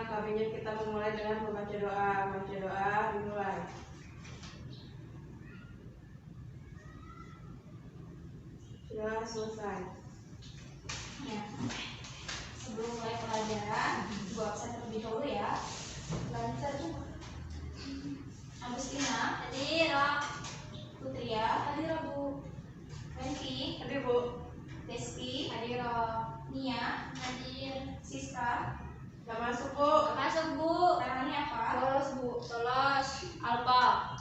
kami kita memulai dengan membaca doa. Baca doa dimulai. Sudah selesai. Ya. Sebelum mulai pelajaran, gua absen terlebih dahulu ya. Lancar juga. Agustina, hadir. Putria, hadir Bu. Renki, Hadir Bu. Deski, hadir. Nia, hadir. Siska, Gak masuk Bu. masuk Bu. Namanya apa? Lolos Bu. Lolos. Alpa.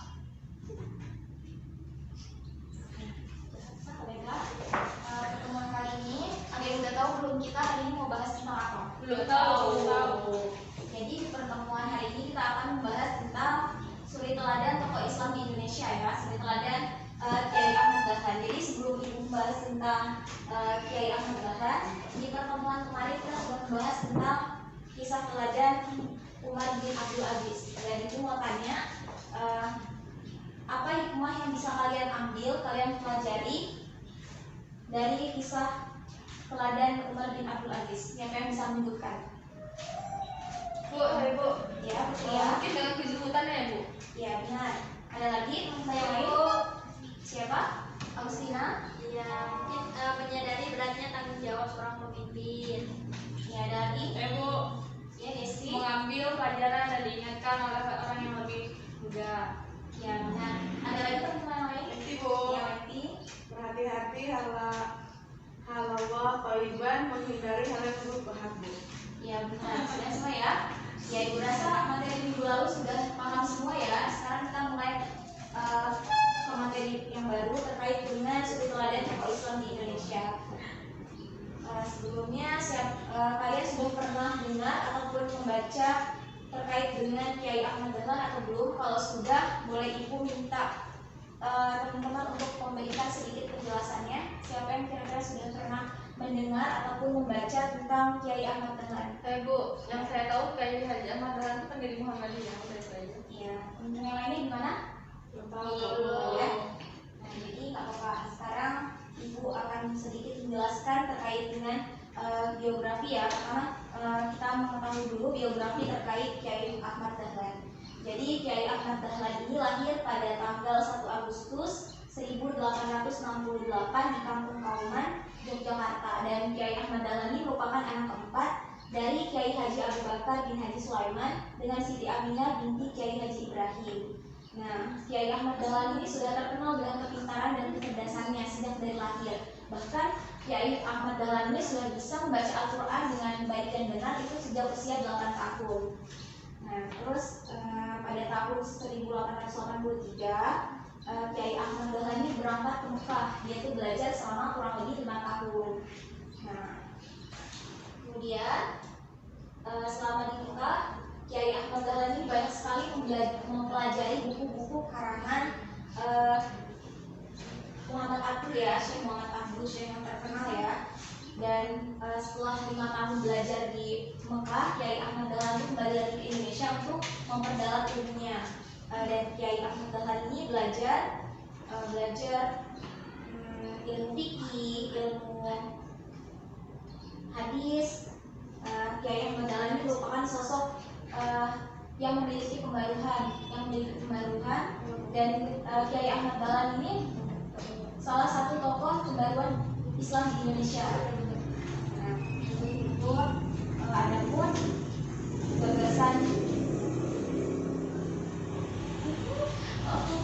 Pertemuan kali ini ada yang udah tahu belum kita hari ini mau bahas tentang apa? Belum tahu. Jadi di pertemuan hari ini kita akan membahas tentang suri teladan tokoh Islam di Indonesia ya, suri teladan Kiai Ahmad Dahlan. Jadi sebelum ibu membahas tentang Kiai Ahmad Dahlan, di pertemuan kemarin kita sudah membahas tentang kisah teladan Umar bin Abdul Aziz. Dan ibu mau tanya apa hikmah yang bisa kalian ambil, kalian pelajari dari kisah teladan Umar bin Abdul Aziz? Siapa yang bisa menyebutkan? Bu, hai Bu. Ya, Putri ya. Mungkin dengan kejutannya ya Bu. Ya, benar. Ada lagi teman saya yang lain? Siapa? Agustina? Ya, mungkin menyadari beratnya tanggung jawab seorang pemimpin. Ya, ada lagi? Bu. Ya, Desi? Mengambil pelajaran dan diingatkan oleh orang yang lebih muda. Ya, benar. Ada lagi teman-teman yang lain? Nanti Bu. Ya, Wati? Berhati-hati halallah thayyiban, menghindari hal yang berbahaya Bu. Ya, benar. Sudah semua ya? Ya, ibu rasa materi minggu lalu sudah paham semua ya. Sekarang kita mulai ke materi yang baru terkait dengan suri teladan tokoh Islam di Indonesia. Sebelumnya kalian sudah pernah dengar ataupun membaca terkait dengan Kiai Ahmad Dahlan atau belum? Kalau sudah, boleh ibu minta teman-teman untuk memberikan sedikit penjelasannya. Siapa yang kira-kira sudah pernah mendengar ataupun membaca tentang Kiai Ahmad Dahlan? Bu, yang saya tahu Kiai Haji Ahmad Dahlan itu pendiri Muhammadiyah, udah itu aja. Iya, teman-teman yang lainnya gimana? Belum Belum ya. Nah, jadi nggak apa-apa. Sekarang ibu akan sedikit menjelaskan terkait dengan biografi ya. Pertama kita mengetahui dulu biografi terkait Kiai Ahmad Dahlan. Jadi Kiai Ahmad Dahlan ini lahir pada tanggal 1 Agustus 1868 di Kampung Kauman, Yogyakarta. Dan Kiai Ahmad Dahlan ini merupakan anak keempat dari Kiai Haji Abu Bakar bin Haji Sulaiman dengan Siti Aminah binti Kiai Haji Ibrahim. Nah, Kiai Ahmad Dahlan ini sudah terkenal dengan kepintaran dan kecerdasannya sejak dari lahir. Bahkan Kiai Ahmad Dahlan ini sudah bisa membaca Al-Quran dengan baik dan benar itu sejak usia 8 tahun. Nah, terus pada tahun 1883 Kiai Ahmad Dahlan ini berangkat ke Mekah. Dia itu belajar selama kurang lebih 5 tahun. Nah, kemudian selama di Mekah, Kiai Ahmad Dahlan ini banyak sekali mempelajari buku-buku karangan Muhammad Abdul ya, Syekh Muhammad Abdul, Syekh yang terkenal ya. Dan setelah 5 tahun belajar di Mekah, Kiai Ahmad Dahlan itu kembali lagi ke Indonesia untuk memperdalam ilmunya. Dan Kiai Ahmad Dahlan ini belajar ilmu fikih, ilmu hadis. Kiai Ahmad Dahlan ini merupakan sosok yang memiliki pembaruan, dan Kiai Ahmad Dahlan ini salah satu tokoh pembaruan Islam di Indonesia. Nah, itu ada pun gagasan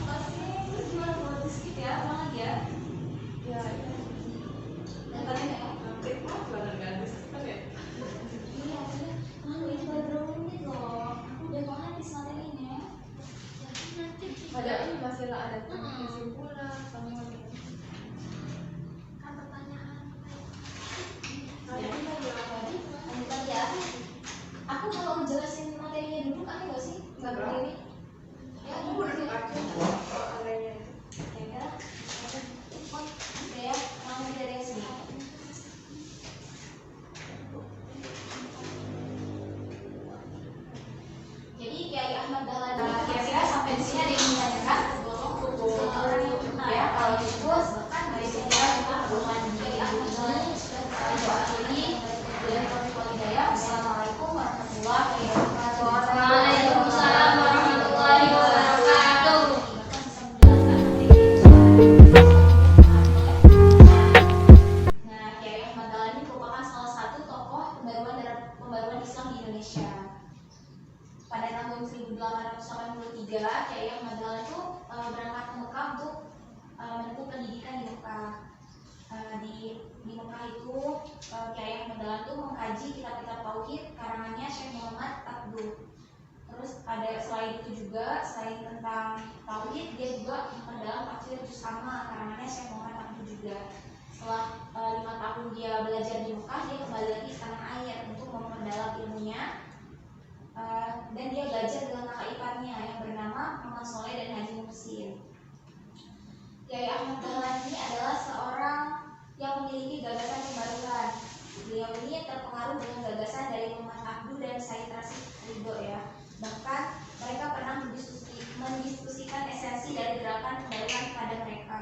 pasti gimana kalau sedikit ya, apa lagi ya? Ya, dan kalian ya? Iya, malu ini baru berapa menit loh. Aku udah makan di materinya. Padahal ini masih ada kesimpulan sama Kan pertanyaan. Lanjut lagi ya. di Mekah itu Kiai Ahmad Dahlan tuh mengkaji kitab-kitab tauhid karangannya Syekh Muhammad Abduh. Terus ada selain itu juga, selain tentang tauhid, dia juga memperdalam tafsir juz amma karangannya Syekh Muhammad Abduh juga. Setelah 5 tahun dia belajar di Mekah, dia kembali lagi ke tanah air untuk memperdalam ilmunya. Dan dia belajar dengan kakak iparnya yang bernama Muhammad Soleh dan Haji Muhsin. Kiai Ahmad Dahlan ini adalah seorang yang memiliki gagasan pembaruan. Beliau ini terpengaruh dengan gagasan dari Muhammad Abduh dan Said Rasyid Ridho ya. Bahkan mereka pernah mendiskusikan esensi dari gerakan pembaruan pada mereka.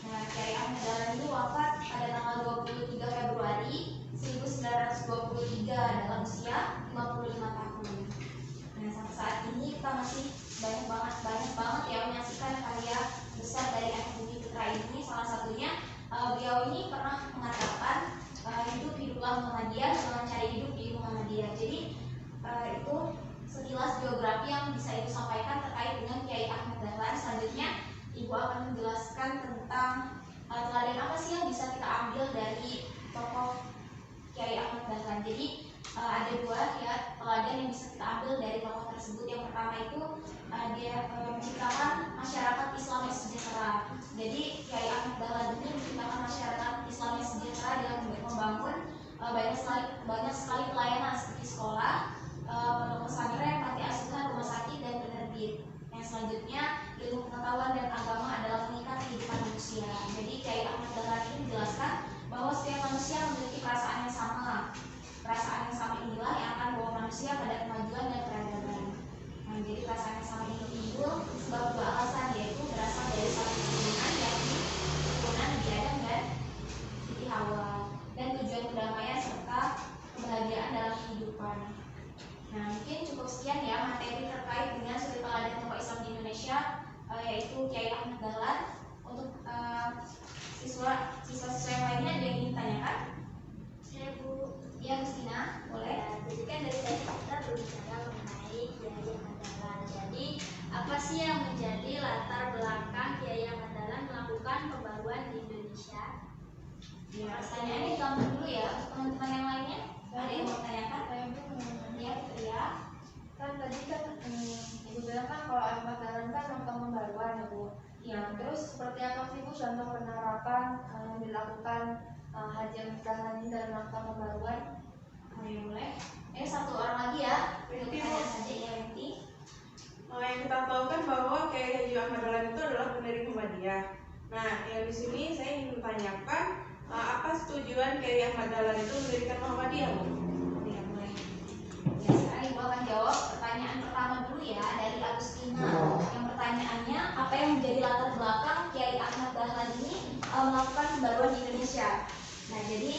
Nah, Kiai Ahmad Dahlan ini wafat pada tanggal 23 Februari 1923 dalam usia 55 tahun. Nah, sampai saat ini kita masih banyak banget ya menyaksikan karya besar dari anak bumi putra ini. Salah satunya beliau ini pernah mengatakan hiduplah Muhammadiyah, jangan cari hidup di Muhammadiyah. Jadi itu sekilas biografi yang bisa Ibu sampaikan terkait dengan Kiai Ahmad Dahlan. Selanjutnya Ibu akan menjelaskan tentang teladan apa sih yang bisa kita ambil dari tokoh Kiai Ahmad Dahlan. Jadi ada 2 ya teladan yang bisa kita ambil dari tokoh tersebut. Yang pertama itu dia menciptakan masyarakat Islam yang sejahtera. Jadi Kiai Ahmad Dahlan ini menciptakan masyarakat Islam yang sejahtera dengan membangun banyak sekali pelayanan seperti sekolah, pondok pesantren, panti asuhan, rumah sakit, dan penerbit. Yang selanjutnya, ilmu pengetahuan dan agama adalah pengikat kehidupan manusia. Jadi Kiai Ahmad Dahlan ini menjelaskan bahwa setiap manusia memiliki perasaan yang sama. Perasaan yang sama inilah yang akan membawa manusia pada kemajuan dan peradaban. Nah, jadi perasaan yang sama ini timbul sebab 2 alasan, yaitu berasal dari satu keturunan, yakni keturunan Nabi Adam dan Siti Hawa, dan tujuan kedamaian serta kebahagiaan dalam kehidupan. Nah, mungkin cukup sekian ya materi terkait dengan suri teladan tokoh Islam di Indonesia, yaitu Kiai Ahmad Dahlan. Untuk siswa-siswa yang lainnya ada yang ingin tanyakan? Saya Bu. Ya, Mustina, boleh. Ya, jadi kan dari tadi kita berbicara mengenai Kiai Ahmad Dahlan. Jadi apa sih yang menjadi latar belakang Kiai Ahmad Dahlan melakukan pembaruan di Indonesia? Ya, pertanyaannya gampang dulu ya. Untuk teman-teman yang lainnya, ada yang mau tanyakan? Ya, ya. Kan tadi kan Ibu bilang kan kalau Ahmad Dahlan kan melakukan pembaruan ya Bu. Ya, Terus seperti apa sih Bu contoh penerapan yang dilakukan Haji Ahmad Dahlan ini dalam melakukan pembaruan? ya boleh. Satu orang lagi ya. Untuk tanya saja ya, Winti. Yang kita tahu kan bahwa Kiai Haji Ahmad Dahlan itu adalah pendiri Muhammadiyah. Nah, yang di sini saya ingin menanyakan apa tujuan Kiai Ahmad Dahlan itu mendirikan Muhammadiyah, Bu? Ya, boleh. Ya, sekarang Ibu akan jawab pertanyaan pertama dulu ya dari Agustina. Yang pertanyaannya, apa yang menjadi latar belakang Kiai Ahmad Dahlan ini melakukan pembaruan di Indonesia? Nah, jadi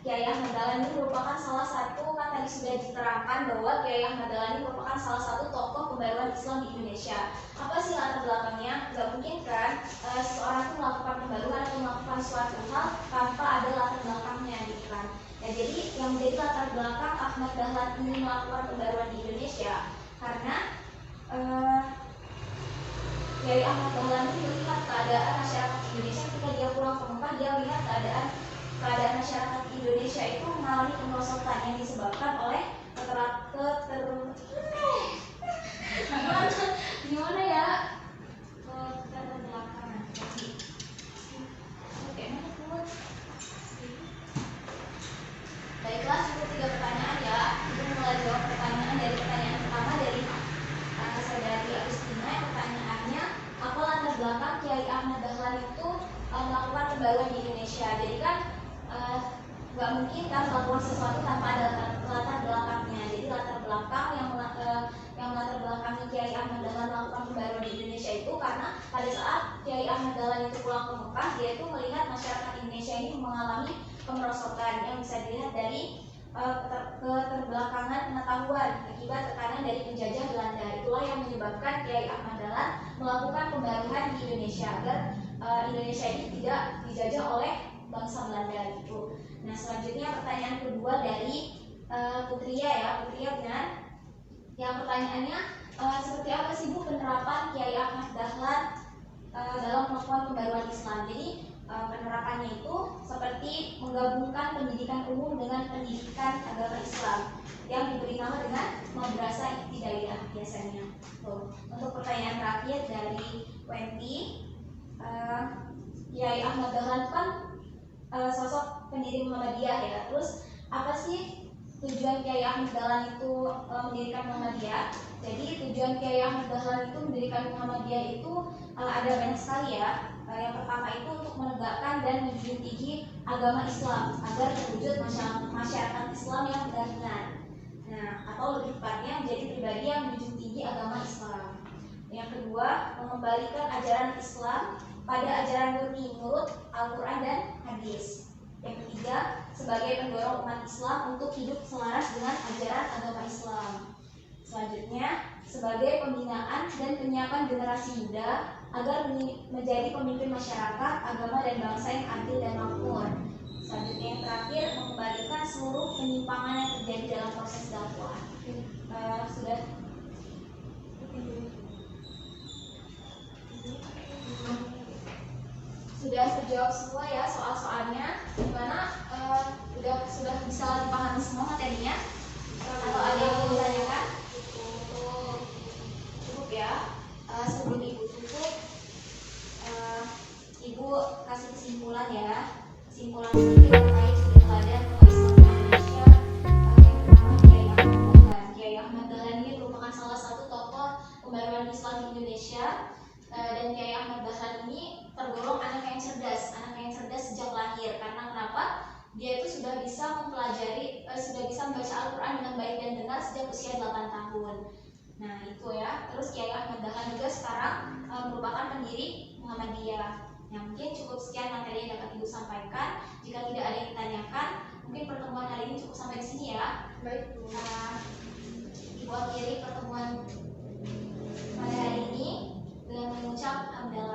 Kiai Ahmad Dahlan ini merupakan salah satu, kan tadi sudah diterangkan bahwa Kiai Ahmad Dahlan ini merupakan salah satu tokoh pembaruan Islam di Indonesia. Apa sih latar belakangnya? Gak mungkin kan seseorang itu melakukan pembaruan atau melakukan suatu hal tanpa ada latar belakangnya gitu kan. Nah, jadi yang menjadi latar belakang Ahmad Dahlan ini melakukan pembaruan di Indonesia karena Kiai Ahmad Dahlan ini melihat keadaan masyarakat Indonesia ketika dia pulang ke Mekah. Dia melihat keadaan masyarakat Indonesia itu mengalami kemerosotan yang disebabkan oleh gimana ya, keterbelakangan. Baiklah, cukup 3 pertanyaan ya. Ibu mulai jawab pertanyaan dari pertanyaan pertama dari saudari Agustina. Pertanyaannya, apa latar belakang Kiai Ahmad Dahlan itu melakukan pembaruan di Indonesia? Jadi kan nggak mungkin kan melakukan sesuatu tanpa ada latar belakangnya. Jadi latar belakang yang latar belakangnya Kiai Ahmad Dahlan melakukan pembaruan di Indonesia itu karena pada saat Kiai Ahmad Dahlan itu pulang ke Mekah, dia itu melihat masyarakat Indonesia ini mengalami kemerosotan yang bisa dilihat dari keterbelakangan pengetahuan akibat tekanan dari penjajah Belanda. Itulah yang menyebabkan Kiai Ahmad Dahlan melakukan pembaruan di Indonesia agar Indonesia ini tidak dijajah oleh bangsa Belanda gitu. Nah, selanjutnya pertanyaan kedua dari Putria ya. Putria benar. Yang pertanyaannya, seperti apa sih Bu penerapan Kiai Ahmad Dahlan dalam melakukan pembaruan Islam? Jadi Penerapannya itu seperti menggabungkan pendidikan umum dengan pendidikan agama Islam yang diberi nama dengan Madrasah Ibtidaiyah biasanya. Tuh. Untuk pertanyaan terakhir dari Wendy, Kiai Ahmad Dahlan kan sosok pendiri Muhammadiyah ya. Terus apa sih tujuan Kiai Ahmad Dahlan itu mendirikan Muhammadiyah? Jadi tujuan Kiai Ahmad Dahlan itu mendirikan Muhammadiyah itu ada banyak sekali ya. Yang pertama itu untuk menegakkan dan menjunjung tinggi agama Islam agar terwujud masyarakat Islam yang benar. Nah, atau lebih tepatnya menjadi pribadi yang menjunjung tinggi agama Islam. Yang kedua, mengembalikan ajaran Islam pada ajaran murni menurut Al-Quran dan hadis. Yang ketiga, sebagai pendorong umat Islam untuk hidup selaras dengan ajaran agama Islam. Selanjutnya, sebagai pembinaan dan penyiapan generasi muda agar menjadi pemimpin masyarakat, agama dan bangsa yang adil dan makmur. Selanjutnya yang terakhir, mengembalikan seluruh penyimpangan yang terjadi dalam proses dakwah. Sudah terjawab semua ya soal-soalnya, dimana sudah bisa dipahami semua materinya. Atau ada yang mau ditanyakan? Cukup ya. Sebelum Ibu tutup, Ibu kasih kesimpulan ya. Kesimpulan sendiri terkait sudut teladan Islam Indonesia. Yang pertama, Kiai Ahmad Dahlan. Kiai Ahmad Dahlan ini merupakan salah satu tokoh pembaruan Islam di Indonesia. Dan Kiai Ahmad Dahlan ini tergolong anak yang cerdas sejak lahir. Karena kenapa? Dia itu sudah bisa mempelajari, sudah bisa membaca Al-Quran dengan baik dan benar sejak usia 8 tahun. Nah itu ya. Terus Kiai Ahmad Dahlan juga sekarang merupakan pendiri Muhammadiyah. Yang mungkin cukup sekian materi yang dapat Ibu sampaikan. Jika tidak ada yang ditanyakan, mungkin pertemuan hari ini cukup sampai di sini ya. Baik, Bu. Ibu akhiri pertemuan pada hari ini dengan mengucap hamdalah